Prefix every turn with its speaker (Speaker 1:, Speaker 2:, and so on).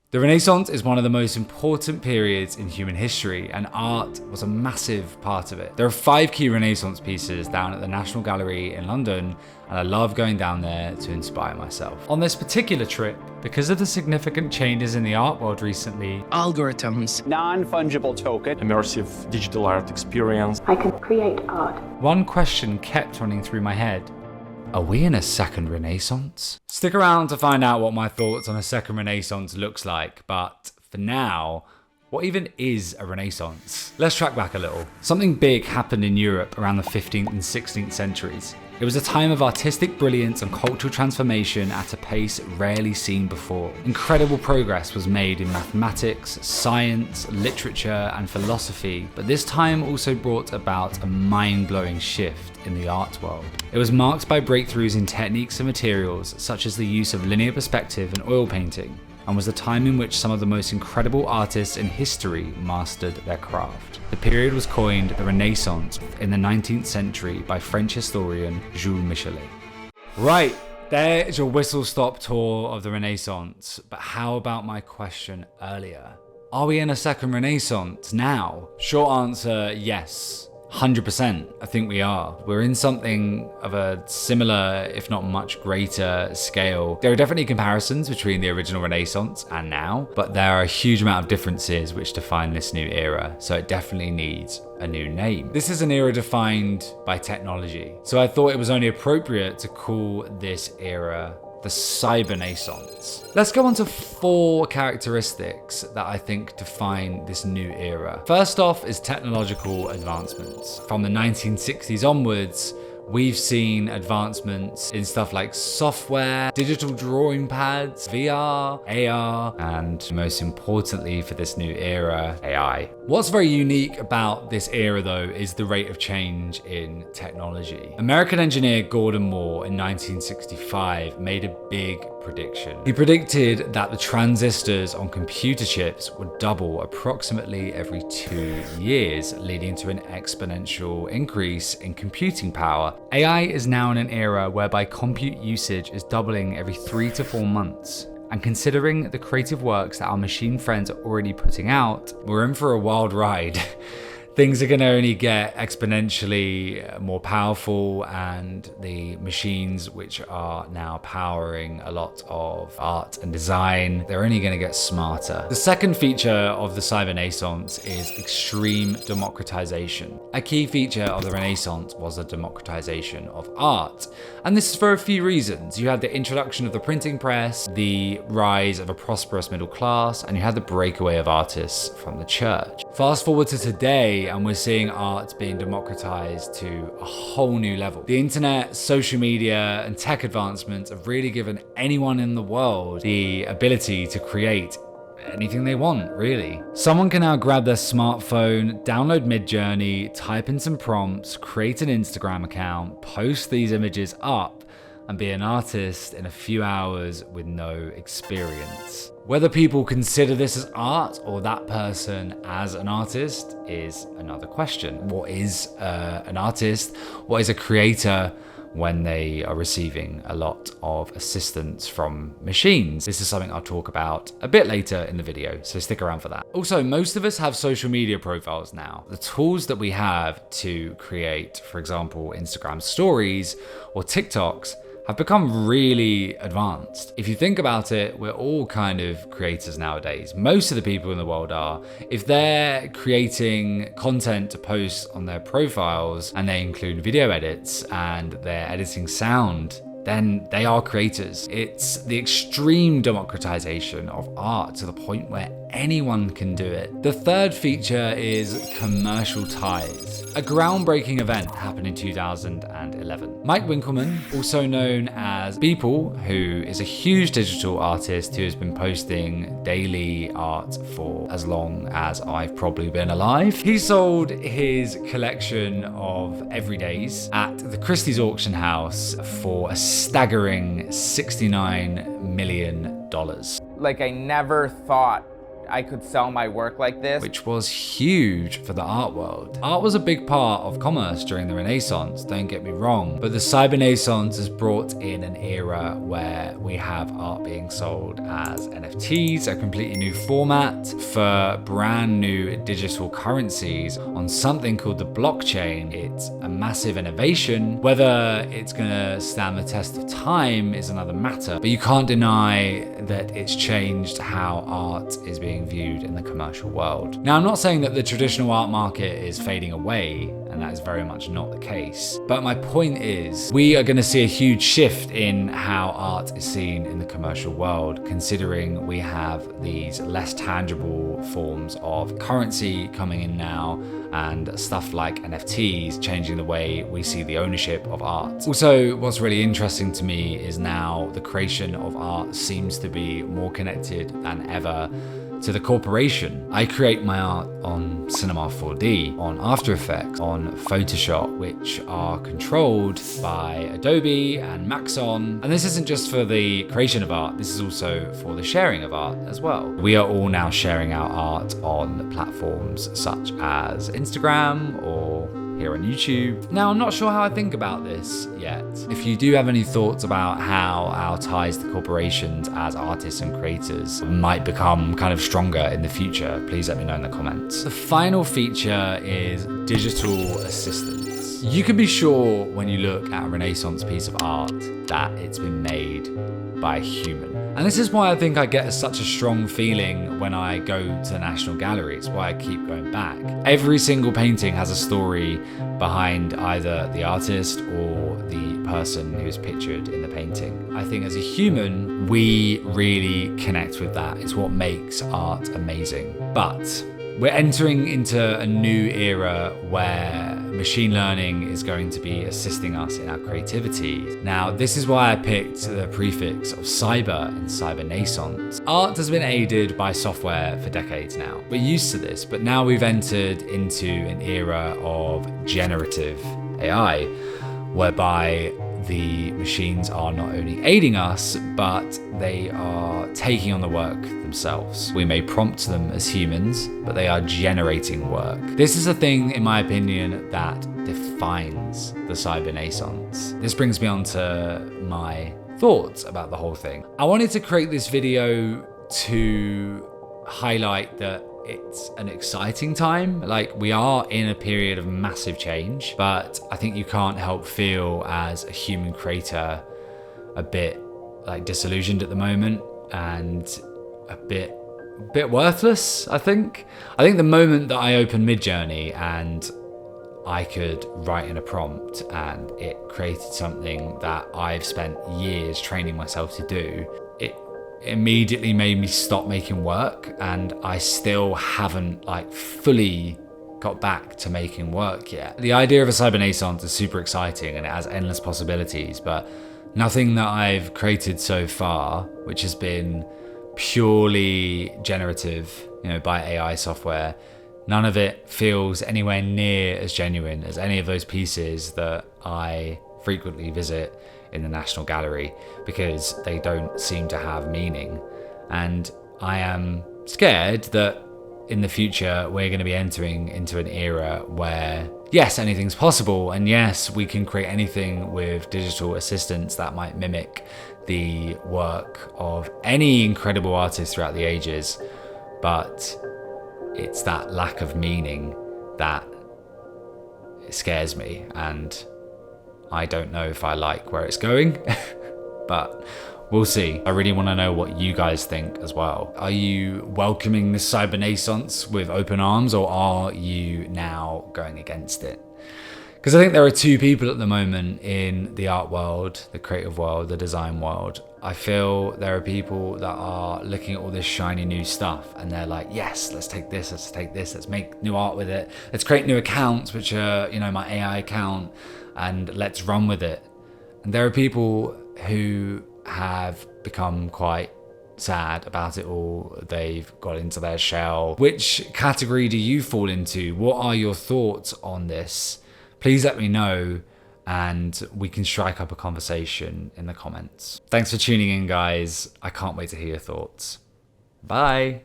Speaker 1: The Renaissance is one of the most important periods in human history, and art was a massive part of it. There are 5 key Renaissance pieces down at the National Gallery in London, and I love going down there to inspire myself. On this particular trip, because of the significant changes in the art world recently,
Speaker 2: algorithms,
Speaker 3: non-fungible token,
Speaker 4: immersive digital art experience,
Speaker 5: I can create art.
Speaker 1: one question kept running through my head. Are we in a second Renaissance? Stick around to find out what my thoughts on a second Renaissance looks like, but for now, what even is a Renaissance? Let's track back a little. Something big happened in Europe around the 15th and 16th centuries. It was a time of artistic brilliance and cultural transformation at a pace rarely seen before. Incredible progress was made in mathematics, science, literature, and philosophy, but this time also brought about a mind-blowing shift in the art world. It was marked by breakthroughs in techniques and materials, such as the use of linear perspective and oil painting, and was the time in which some of the most incredible artists in history mastered their craft. The period was coined the Renaissance in the 19th century by French historian Jules Michelet. Right, there is your whistle-stop tour of the Renaissance, but how about my question earlier? Are we in a second Renaissance now? Short answer, yes. 100%, I think we are. We're in something of a similar, if not much greater scale. There are definitely comparisons between the original Renaissance and now, but there are a huge amount of differences which define this new era, so it definitely needs a new name. This is an era defined by technology, so I thought it was only appropriate to call this era the Cybernaissance. Let's go on to 4 characteristics that I think define this new era. First off is technological advancements. From the 1960s onwards, we've seen advancements in stuff like software, digital drawing pads, VR, AR, and most importantly for this new era, AI. What's very unique about this era though is the rate of change in technology. American engineer Gordon Moore in 1965 made a big prediction. He predicted that the transistors on computer chips would double approximately every 2 years, leading to an exponential increase in computing power. AI is now in an era whereby compute usage is doubling every 3 to 4 months. And considering the creative works that our machine friends are already putting out, we're in for a wild ride. Things are going to only get exponentially more powerful, and the machines which are now powering a lot of art and design, they're only going to get smarter. The second feature of the Cybernaissance is extreme democratization. A key feature of the Renaissance was the democratization of art, and this is for a few reasons. You had the introduction of the printing press, the rise of a prosperous middle class, and you had the breakaway of artists from the church. Fast forward to today, and we're seeing art being democratized to a whole new level. The internet, social media, and tech advancements have really given anyone in the world the ability to create anything they want, really. Someone can now grab their smartphone, download Midjourney, type in some prompts, create an Instagram account, post these images up, and be an artist in a few hours with no experience. Whether people consider this as art or that person as an artist is another question. What is an artist? What is a creator when they are receiving a lot of assistance from machines? This is something I'll talk about a bit later in the video, so stick around for that. Also, most of us have social media profiles now. The tools that we have to create, for example, Instagram stories or TikToks, have become really advanced. If you think about it, we're all kind of creators nowadays. Most of the people in the world are. If they're creating content to post on their profiles and they include video edits and they're editing sound, then they are creators. It's the extreme democratization of art to the point where anyone can do it. The third feature is commercial ties. A groundbreaking event happened in 2011. Mike Winkelmann, also known as Beeple, who is a huge digital artist who has been posting daily art for as long as I've probably been alive. He sold his collection of everydays at the Christie's auction house for a staggering $69 million.
Speaker 6: Like, I never thought
Speaker 2: I could sell my work like this.
Speaker 1: Which was huge for the art world. Art was a big part of commerce during the Renaissance, don't get me wrong, but the Cybernaissance has brought in an era where we have art being sold as NFTs, a completely new format for brand new digital currencies on something called the blockchain. It's a massive innovation. Whether it's gonna stand the test of time is another matter, but you can't deny that it's changed how art is being viewed in the commercial world. Now, I'm not saying that the traditional art market is fading away, and that is very much not the case. But my point is, we are going to see a huge shift in how art is seen in the commercial world, considering we have these less tangible forms of currency coming in now, and stuff like NFTs changing the way we see the ownership of art. Also, what's really interesting to me is now the creation of art seems to be more connected than ever to the corporation. I create my art on Cinema 4D, on After Effects, on Photoshop, which are controlled by Adobe and Maxon. And this isn't just for the creation of art, this is also for the sharing of art as well. We are all now sharing our art on platforms such as Instagram or here on YouTube. Now, I'm not sure how I think about this yet. If you do have any thoughts about how our ties to corporations as artists and creators might become kind of stronger in the future, please let me know in the comments. The final feature is digital assistants. You can be sure when you look at a Renaissance piece of art that it's been made by a human. And this is why I think I get such a strong feeling when I go to the National Gallery. It's why I keep going back. Every single painting has a story behind either the artist or the person who's pictured in the painting. I think as a human, we really connect with that. It's what makes art amazing. But we're entering into a new era where machine learning is going to be assisting us in our creativity. Now, this is why I picked the prefix of cyber in Cybernaissance. Art has been aided by software for decades now. We're used to this, but now we've entered into an era of generative AI, whereby the machines are not only aiding us, but they are taking on the work themselves. We may prompt them as humans, but they are generating work. This is a thing, in my opinion, that defines the Cybernaissance. This brings me on to my thoughts about the whole thing. I wanted to create this video to highlight that it's an exciting time. Like, we are in a period of massive change, but I think you can't help feel as a human creator a bit like disillusioned at the moment and a bit worthless, I think. I think the moment that I opened Midjourney and I could write in a prompt and it created something that I've spent years training myself to do, it immediately made me stop making work, and I still haven't like fully got back to making work yet. The idea of a Cybernaissance is super exciting and it has endless possibilities, but nothing that I've created so far, which has been purely generative, by AI software, none of it feels anywhere near as genuine as any of those pieces that I frequently visit in the National Gallery, because they don't seem to have meaning. And I am scared that in the future we're going to be entering into an era where, yes, anything's possible, and yes, we can create anything with digital assistants that might mimic the work of any incredible artist throughout the ages, but it's that lack of meaning that scares me, and I don't know if I like where it's going, but we'll see. I really want to know what you guys think as well. Are you welcoming this Cybernaissance with open arms, or are you now going against it? Because I think there are two people at the moment in the art world, the creative world, the design world. I feel there are people that are looking at all this shiny new stuff and they're like, yes, let's take this, let's make new art with it. Let's create new accounts, which are, my AI account, and let's run with it. And there are people who have become quite sad about it all. They've got into their shell. Which category do you fall into? What are your thoughts on this? Please let me know, and we can strike up a conversation in the comments. Thanks for tuning in, guys. I can't wait to hear your thoughts. Bye.